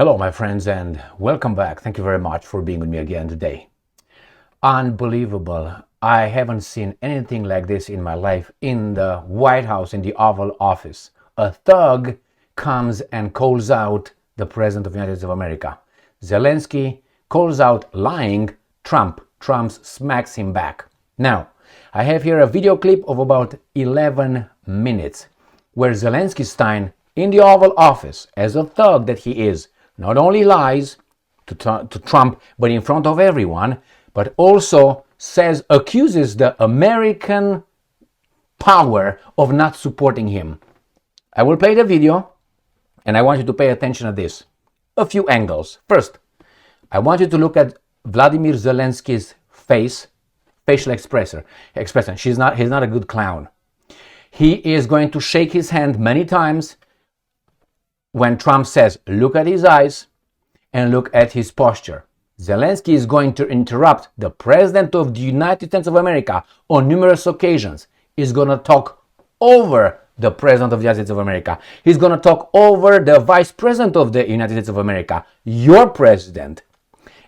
Hello, my friends, and welcome back. Thank you very much for being with me again today. Unbelievable. I haven't seen anything like this in my life in the White House, in the Oval Office. A thug comes and calls out the President of the United States of America. Zelensky calls out lying Trump. Trump smacks him back. Now, I have here a video clip of about 11 minutes where Zelensky Stein in the Oval Office, as a thug that he is, not only lies to Trump, but in front of everyone, but also accuses the American power of not supporting him. I will play the video, and I want you to pay attention to this. A few angles. First, I want you to look at Vladimir Zelensky's facial expression. He's not a good clown. He is going to shake his hand many times when Trump says, look at his eyes and look at his posture. Zelensky is going to interrupt the President of the United States of America on numerous occasions. He's going to talk over the President of the United States of America. He's going to talk over the Vice President of the United States of America, your President.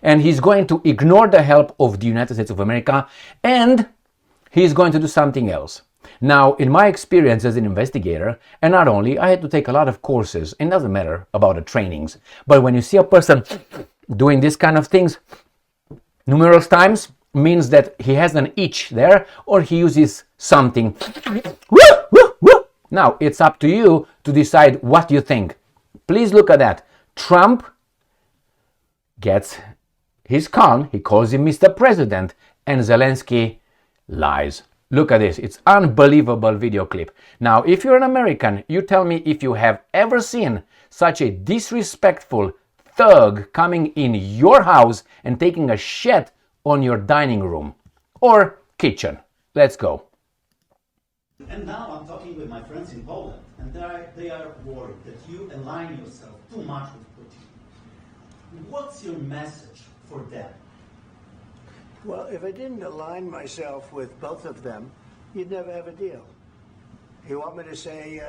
And he's going to ignore the help of the United States of America, and he's going to do something else. Now, in my experience as an investigator, and not only, I had to take a lot of courses. It doesn't matter about the trainings, but when you see a person doing this kind of things numerous times, means that he has an itch there, or he uses something. Now, it's up to you to decide what you think. Please look at that. Trump he's calm, he calls him Mr. President, and Zelensky lies. Look at this, it's unbelievable video clip. Now, if you're an American, you tell me if you have ever seen such a disrespectful thug coming in your house and taking a shit on your dining room or kitchen. Let's go. And now I'm talking with my friends in Poland, and they are worried that you align yourself too much with Putin. What's your message for them? Well, if I didn't align myself with both of them, you'd never have a deal. You want me to say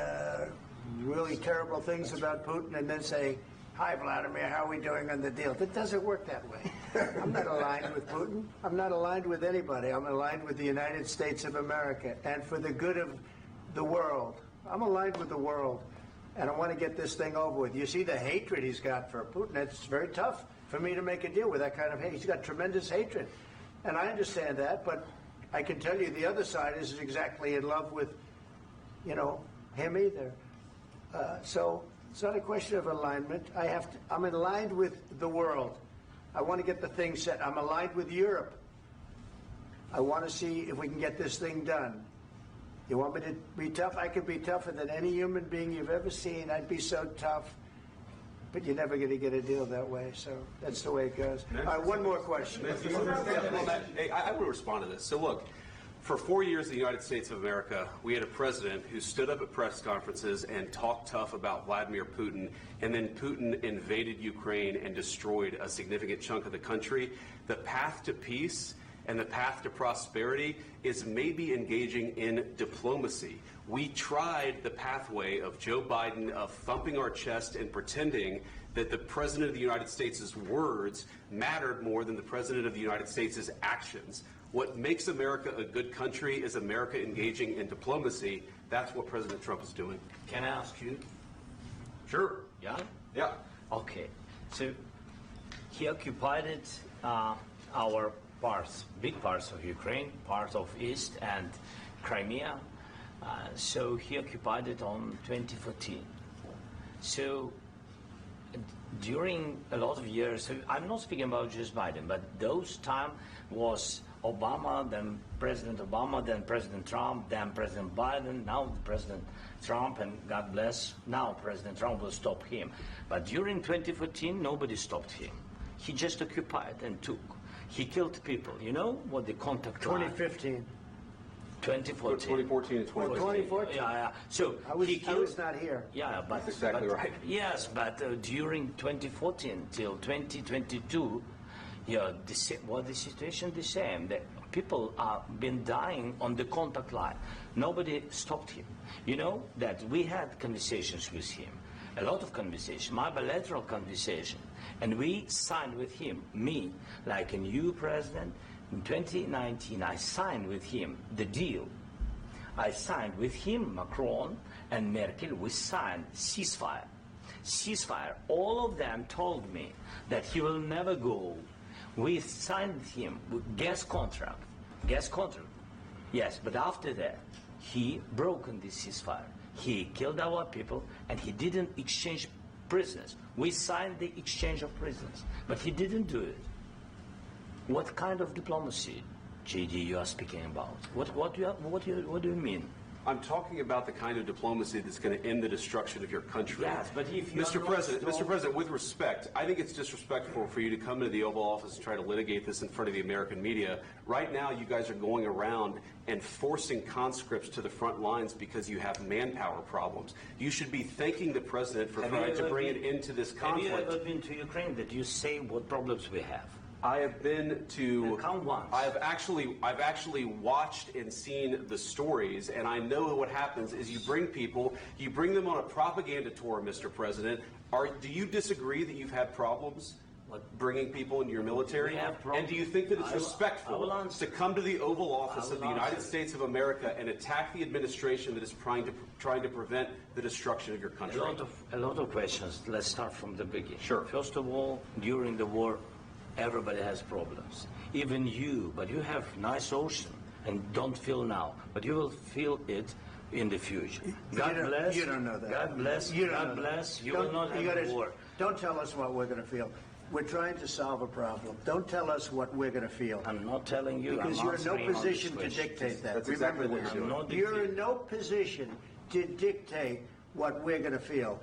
really terrible things about Putin and then say, hi, Vladimir, how are we doing on the deal? It doesn't work that way. I'm not aligned with Putin. I'm not aligned with anybody. I'm aligned with the United States of America and for the good of the world. I'm aligned with the world, and I want to get this thing over with. You see the hatred he's got for Putin. It's very tough for me to make a deal with that kind of hate. He's got tremendous hatred. And I understand that, but I can tell you the other side isn't exactly in love with, him either. So it's not a question of alignment. I'm aligned with the world. I want to get the thing set. I'm aligned with Europe. I want to see if we can get this thing done. You want me to be tough? I could be tougher than any human being you've ever seen. I'd be so tough. But you're never going to get a deal that way, so that's the way it goes. All right, one more question. I will respond to this. So look, for 4 years in the United States of America, we had a president who stood up at press conferences and talked tough about Vladimir Putin, and then Putin invaded Ukraine and destroyed a significant chunk of the country. The path to peace and the path to prosperity is maybe engaging in diplomacy. We tried the pathway of Joe Biden of thumping our chest and pretending that the President of the United States' words mattered more than the President of the United States' actions. What makes America a good country is America engaging in diplomacy. That's what President Trump is doing. Can I ask you? Sure. Yeah? Yeah. Okay. So he occupied our parts, big parts of Ukraine, part of East and Crimea. So he occupied it on 2014. So during a lot of years, so I'm not speaking about just Biden, but those time was Obama, then President Obama, then President Trump, then President Biden, now President Trump, and God bless, now President Trump will stop him. But during 2014, nobody stopped him. He just occupied and took. He killed people. You know what the contact 2015. 2014. 2014 and 2015. 2014. Yeah. So I was not here. Yeah, but that's exactly right. Yes, but during 2014 till 2022, the situation the same. The people are been dying on the contact line. Nobody stopped him. You know that we had conversations with him, a lot of conversation, my bilateral conversation, and we signed with him, me, like a new president. In 2019, I signed with him the deal. I signed with him, Macron and Merkel, we signed ceasefire. Ceasefire. All of them told me that he will never go. We signed with him with gas contract. Gas contract. Yes, but after that, he broken this ceasefire. He killed our people, and he didn't exchange prisoners. We signed the exchange of prisoners, but he didn't do it. What kind of diplomacy, JD, you are speaking about? What do you mean? I'm talking about the kind of diplomacy that's going to end the destruction of your country. Yes, but if you Mr. President, with respect, I think it's disrespectful for you to come into the Oval Office and try to litigate this in front of the American media. Right now, you guys are going around and forcing conscripts to the front lines because you have manpower problems. You should be thanking the President for trying to bring an end to this conflict. Have you ever been to Ukraine that you say what problems we have? I have been to. Count once. I've actually watched and seen the stories, and I know what happens is you bring them on a propaganda tour, Mr. President. Do you disagree that you've had problems bringing people into your military? We have problems. And do you think that it's respectful to come to the Oval Office of the United States of America and attack the administration that is trying to prevent the destruction of your country? A lot of questions. Let's start from the beginning. Sure. First of all, during the war, everybody has problems, even you, but you have nice ocean and don't feel now, but you will feel it in the future. God bless. You don't know that. God bless. God bless. You will not have a war. Don't tell us what we're going to feel. We're trying to solve a problem. Don't tell us what we're going to feel. I'm not telling you. Because you're in no position to dictate that. That's exactly what you're doing. You're in no position to dictate what we're going to feel.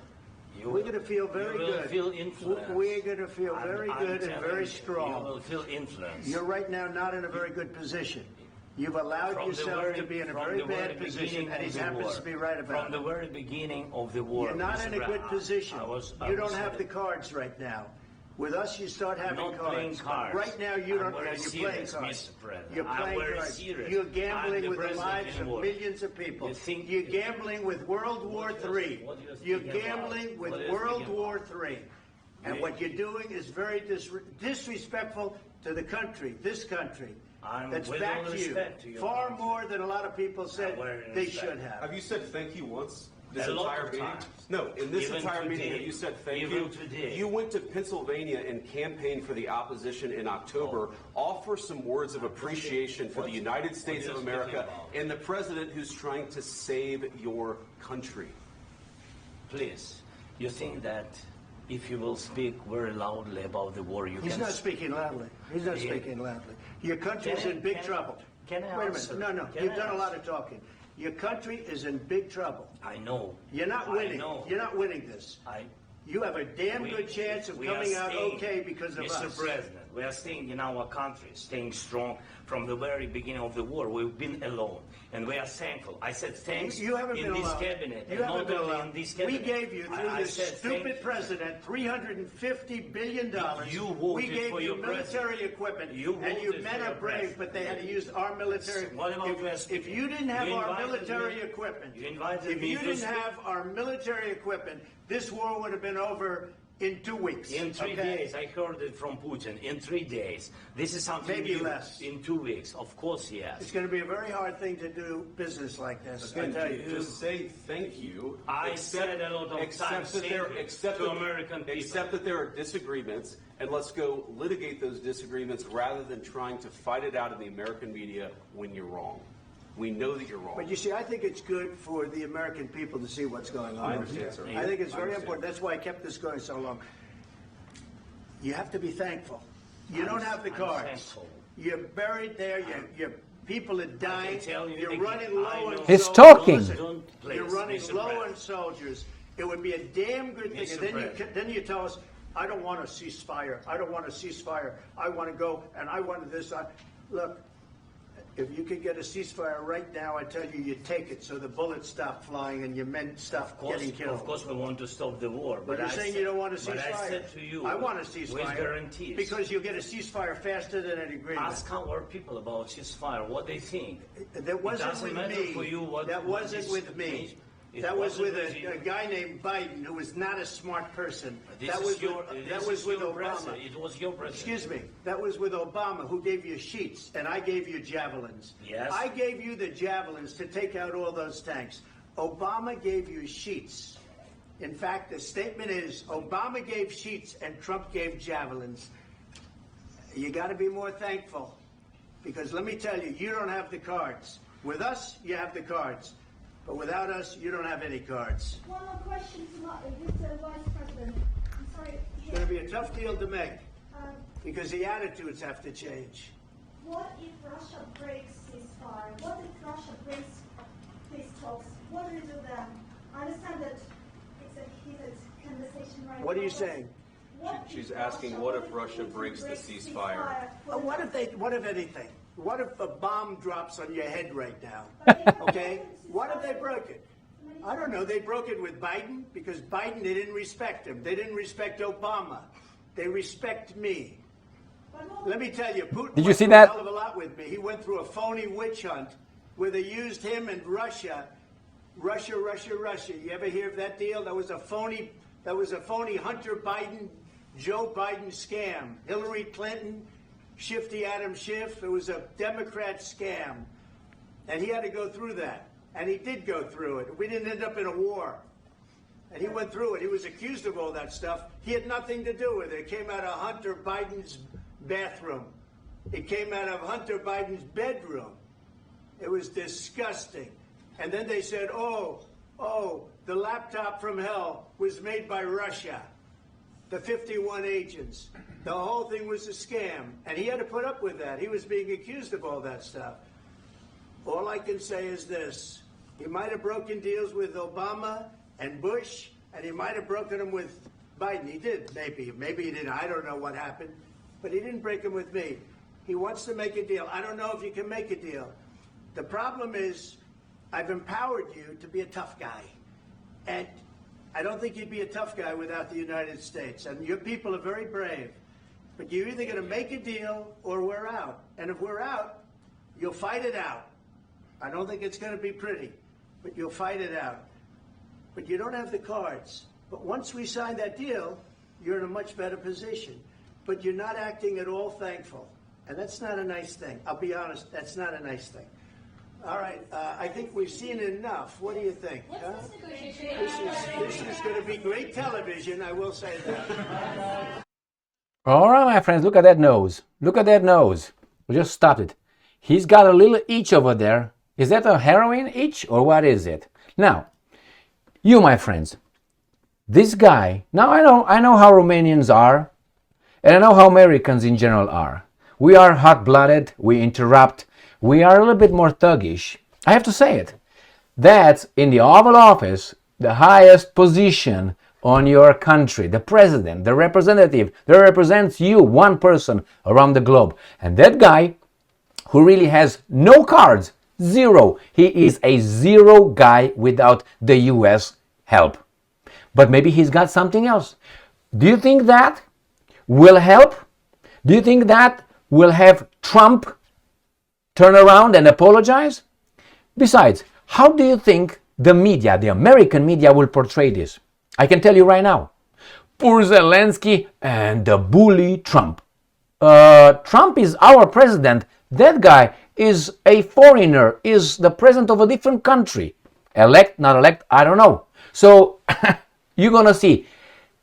We're going to feel very good. You will feel influence. We're going to feel very good and very strong. You will feel influence. You're right now not in a very good position. You've allowed yourself to be in a very bad position, and he happens to be right about it. From the very beginning of the war. You're not in a good position. You don't have the cards right now. With us, you start having not cards. Playing cards. Right now, you don't. You're playing cards. Mr. President. You're playing cards. Serious. You're gambling with the president lives of millions of people. You're gambling with World War III. You're gambling with World War III. And what you're doing is very disrespectful to the country, this country. That's back to you. Far more than a lot of people said they should have. Have you said thank you once? This A lot entire of meeting? times. No, in this Even entire meeting, today. have you said thank Even you? today. You went to Pennsylvania and campaigned for the opposition in October. Offer some words of appreciation for the United States of America and the president who's trying to save your country. Please, you think that if you will speak very loudly about the war, you He's can... not speaking loudly. He's not speaking loudly. Your country's in big trouble. Can I Wait a answer? minute. No. Can You've I done a lot answer? of talking. Your country is in big trouble. I know. You're not I winning. know. You're not winning this. You have a damn good chance of coming out okay because of us. Mr. President, we are staying in our country, staying strong from the very beginning of the war. We've been alone, and we are thankful. I said thanks You haven't in been this alone. cabinet. You and haven't not been only alone. in this cabinet. We gave you, through I this said stupid thank you. president, $350 billion. You voted we gave for you your military president. equipment, You and you voted men for are your brave, president. but they had to use our military. What about West If you Virginia? didn't have You our invited military me- equipment, you invited if me you to didn't speak. have our military equipment, this war would have been over in 2 weeks. In 3 days, I heard it from Putin. In 3 days, this is something Maybe new. less. In 2 weeks, of course, yes. It's going to be a very hard thing to do business like this. I tell you. Just say thank you. I said a lot of times thank you to American people. Accept that there are disagreements, and let's go litigate those disagreements rather than trying to fight it out in the American media when you're wrong. We know that you're wrong. But you see, I think it's good for the American people to see what's going on. I understand, sir. I think it's I very understand. important. That's why I kept this going so long. You have to be thankful. You don't have the I'm cards. thankful. You're buried there. Your people are dying. tell you You're again, running I low on know. He's soldiers. talking. Listen, Don't please, you're running Mr. low President. on soldiers. It would be a damn good thing. Mr. And then President. then you tell us, I don't want a ceasefire. I don't want a ceasefire. I want to go and I want this. Look. If you could get a ceasefire right now, I tell you take it so the bullets stop flying and your men stop getting killed. Of course, we want to stop the war. But you're saying you don't want a ceasefire. But I said to you, I want a ceasefire. with guarantees. Because you'll get a ceasefire faster than an agreement. Ask our people about ceasefire, what they think. That wasn't doesn't with matter me. for you what- That what wasn't is- with me. That was with a guy named Biden, who was not a smart person. That was with Obama. It was your president. Excuse me. That was with Obama, who gave you sheets, and I gave you javelins. Yes. I gave you the javelins to take out all those tanks. Obama gave you sheets. In fact, the statement is Obama gave sheets and Trump gave javelins. You got to be more thankful, because let me tell you, you don't have the cards. With us, you have the cards. But without us, you don't have any cards. One more question to Mr. Vice President. I'm sorry. It's going to be a tough deal to make, because the attitudes have to change. What if Russia breaks ceasefire? What if Russia breaks peace talks? What do you do then? I understand that it's a heated conversation right now. What are you saying? She's asking, what if Russia breaks the ceasefire? What if anything? What if a bomb drops on your head right now? Okay? What if they broke it? I don't know. They broke it with Biden, because Biden, they didn't respect him. They didn't respect Obama. They respect me. Let me tell you, Putin Did you went see through that? a hell of a lot with me. He went through a phony witch hunt where they used him and Russia. Russia. You ever hear of that deal? That was a phony Hunter Biden, Joe Biden scam. Hillary Clinton, Shifty Adam Schiff. It was a Democrat scam. And he had to go through that. And he did go through it. We didn't end up in a war. And he went through it. He was accused of all that stuff. He had nothing to do with it. It came out of Hunter Biden's bathroom. It came out of Hunter Biden's bedroom. It was disgusting. And then they said, oh, the laptop from hell was made by Russia. The 51 agents. The whole thing was a scam. And he had to put up with that. He was being accused of all that stuff. All I can say is this. He might have broken deals with Obama and Bush, and he might have broken them with Biden. He did, maybe. Maybe he didn't. I don't know what happened. But he didn't break them with me. He wants to make a deal. I don't know if you can make a deal. The problem is, I've empowered you to be a tough guy. And I don't think you'd be a tough guy without the United States. And your people are very brave. But you're either going to make a deal or we're out. And if we're out, you'll fight it out. I don't think it's going to be pretty, but you'll fight it out. But you don't have the cards. But once we sign that deal, you're in a much better position. But you're not acting at all thankful. And that's not a nice thing. I'll be honest, that's not a nice thing. All right, I think we've seen enough. What do you think? Huh? This is going to be great television, I will say that. All right, my friends, look at that nose. Look at that nose. We just stopped it. He's got a little itch over there. Is that a heroin itch or what is it? Now, you, my friends, this guy, now I know how Romanians are, and I know how Americans in general are. We are hot-blooded, we interrupt, we are a little bit more thuggish. I have to say it. That's in the Oval Office, the highest position on your country, the president, the representative that represents you, one person around the globe. And that guy, who really has no cards, zero. He is a zero guy without the US help. But maybe he's got something else. Do you think that will help? Do you think that will have Trump turn around and apologize? Besides, how do you think the media, the American media, will portray this? I can tell you right now. Poor Zelensky and the bully Trump. Trump is our president. That guy is a foreigner, is the president of a different country. Elect, not elect, I don't know. So you're going to see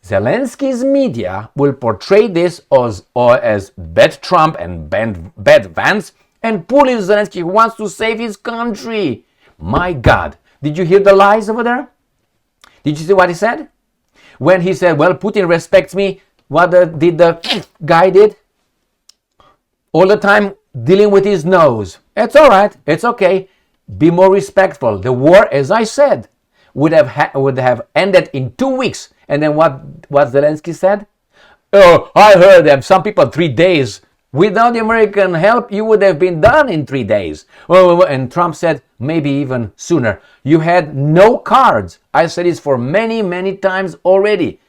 Zelensky's media will portray this as bad Trump and bad Vance, and bully Zelensky who wants to save his country. My God, did you hear the lies over there? Did you see what he said? When he said, well, Putin respects me, what did the guy did? All the time dealing with his nose. It's all right. It's okay. Be more respectful. The war, as I said, would have ended in 2 weeks. And then what Zelensky said? Oh, I heard that some people 3 days. Without the American help, you would have been done in 3 days. Oh, and Trump said maybe even sooner. You had no cards. I said this for many, many times already.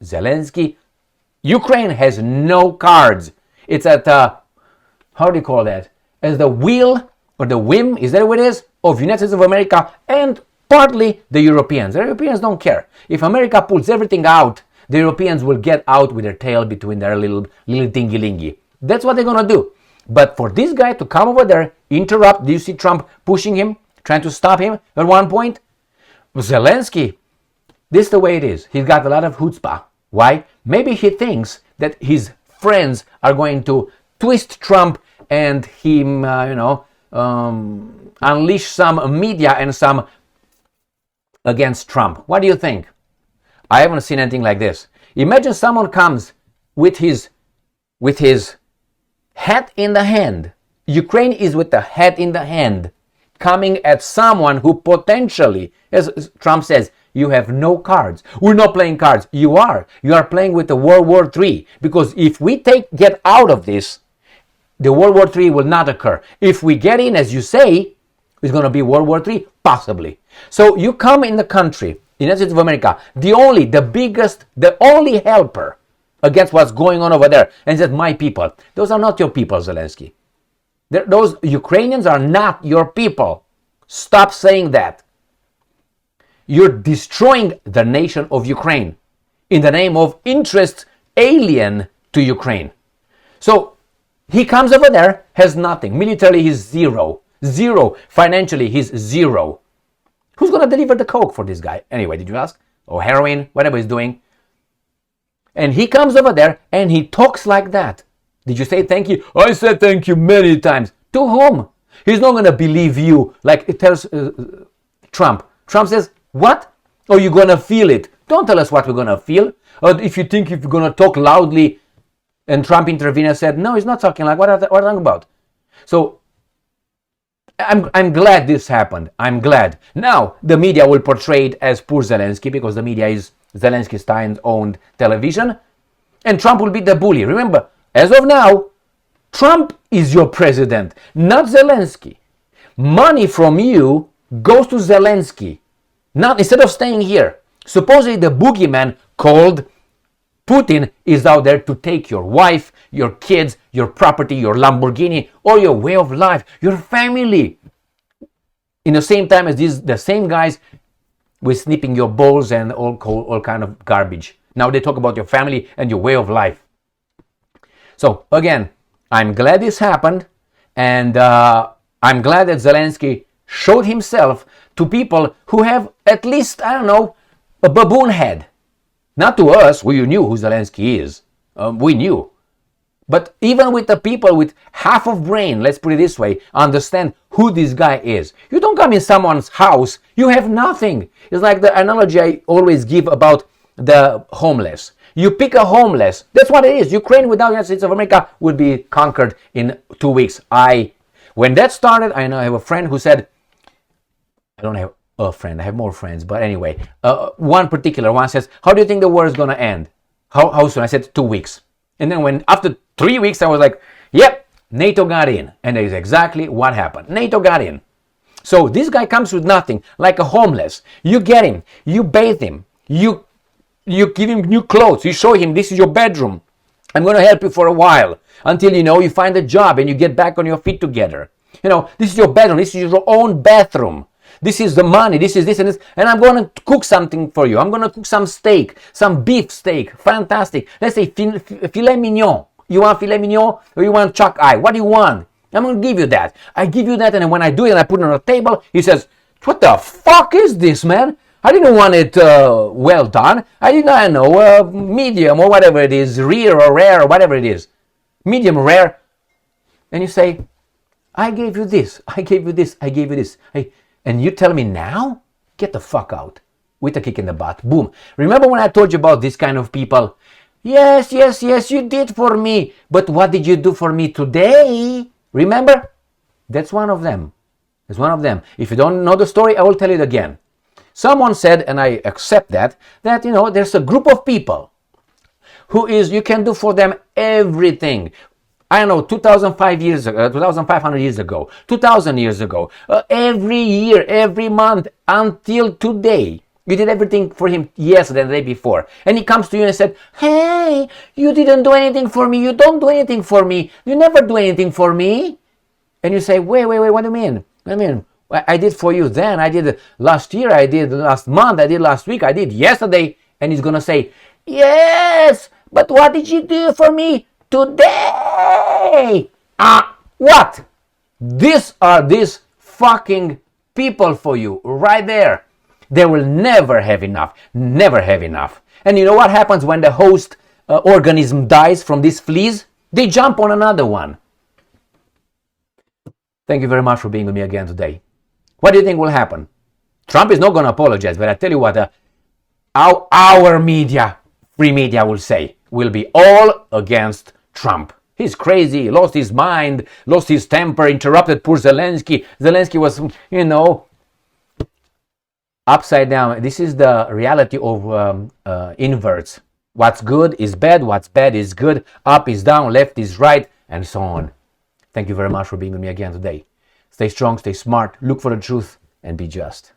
Zelensky, Ukraine has no cards. It's at how do you call that? As the will or the whim, is that what it is? Of United States of America and partly the Europeans. The Europeans don't care. If America pulls everything out, the Europeans will get out with their tail between their little dingy-lingy. That's what they're going to do. But for this guy to come over there, interrupt, do you see Trump pushing him, trying to stop him at one point? Zelensky, this is the way it is. He's got a lot of chutzpah. Why? Maybe he thinks that his friends are going to twist Trump and him, unleash some media and some against Trump. What do you think? I haven't seen anything like this. Imagine someone comes with his hat in the hand. Ukraine is with the hat in the hand, coming at someone who potentially, as Trump says, you have no cards. We're not playing cards. You are. You are playing with the World War III. Because if we get out of this, the World War III will not occur. If we get in, as you say, it's going to be World War III, possibly. So you come in the country, United States of America, the only helper against what's going on over there, and says, my people. Those are not your people, Zelensky. Those Ukrainians are not your people. Stop saying that. You're destroying the nation of Ukraine in the name of interests alien to Ukraine. So he comes over there, has nothing. Militarily, he's zero. Zero. Financially, he's zero. Who's going to deliver the coke for this guy? Anyway, did you ask? Or heroin, whatever he's doing. And he comes over there and he talks like that. Did you say thank you? I said thank you many times. To whom? He's not going to believe you like it tells Trump. Trump says, what? Oh, you're going to feel it. Don't tell us what we're going to feel. Or if you're going to talk loudly. And Trump intervened and said, no, he's not talking like what are you talking about? So I'm glad this happened. I'm glad. Now, the media will portray it as poor Zelensky because the media is Zelensky Stein-owned television. And Trump will be the bully. Remember, as of now, Trump is your president, not Zelensky. Money from you goes to Zelensky. Not instead of staying here. Supposedly the boogeyman called Putin is out there to take your wife, your kids, your property, your Lamborghini, or your way of life, your family. In the same time as the same guys with snipping your balls and all kind of garbage. Now they talk about your family and your way of life. So again, I'm glad this happened, and I'm glad that Zelensky showed himself to people who have at least, a baboon head. Not to us, we knew who Zelensky is. We knew. But even with the people with half of brain, let's put it this way, understand who this guy is. You don't come in someone's house, you have nothing. It's like the analogy I always give about the homeless. You pick a homeless, that's what it is. Ukraine without the United States of America would be conquered in 2 weeks. When that started, I know I have a friend who said, I don't have a friend, I have more friends, but anyway, one particular one says, how do you think the war is going to end? How soon? I said 2 weeks. And then after 3 weeks, I was like, yep, NATO got in. And that is exactly what happened. NATO got in. So this guy comes with nothing, like a homeless. You get him, you bathe him, you give him new clothes, you show him this is your bedroom. I'm going to help you for a while until you find a job and you get back on your feet together. This is your bedroom, this is your own bathroom. This is the money, this is this and this, and I'm going to cook something for you. I'm going to cook some steak, some beef steak, fantastic. Let's say filet mignon. You want filet mignon or you want chuck eye? What do you want? I'm going to give you that. I give you that, and when I do it and I put it on the table, he says, what the fuck is this, man? I didn't want it well done. I did not know, medium or whatever it is, rare or rare or whatever it is. Medium rare. And you say, I gave you this, I gave you this, I gave you this. And you tell me now? Get the fuck out. With a kick in the butt. Boom. Remember when I told you about this kind of people? Yes, you did for me. But what did you do for me today? Remember? That's one of them. That's one of them. If you don't know the story, I will tell it again. Someone said, and I accept that there's a group of people you can do for them everything. I don't know, 2,500 years ago, 2,000 years ago, every year, every month, until today. You did everything for him yesterday and the day before. And he comes to you and said, hey, you didn't do anything for me. You don't do anything for me. You never do anything for me. And you say, wait, what do you mean? I did for you then, I did last year, I did last month, I did last week, I did yesterday. And he's gonna say, yes, but what did you do for me today? What? These are these fucking people for you right there. They will never have enough. Never have enough. And you know what happens when the host organism dies from these fleas? They jump on another one. Thank you very much for being with me again today. What do you think will happen? Trump is not going to apologize, but I tell you what, our media, free media will be all against Trump. He's crazy, lost his mind, lost his temper, interrupted poor Zelensky. Zelensky was, upside down. This is the reality of inverts. What's good is bad, what's bad is good, up is down, left is right, and so on. Thank you very much for being with me again today. Stay strong, stay smart, look for the truth, and be just.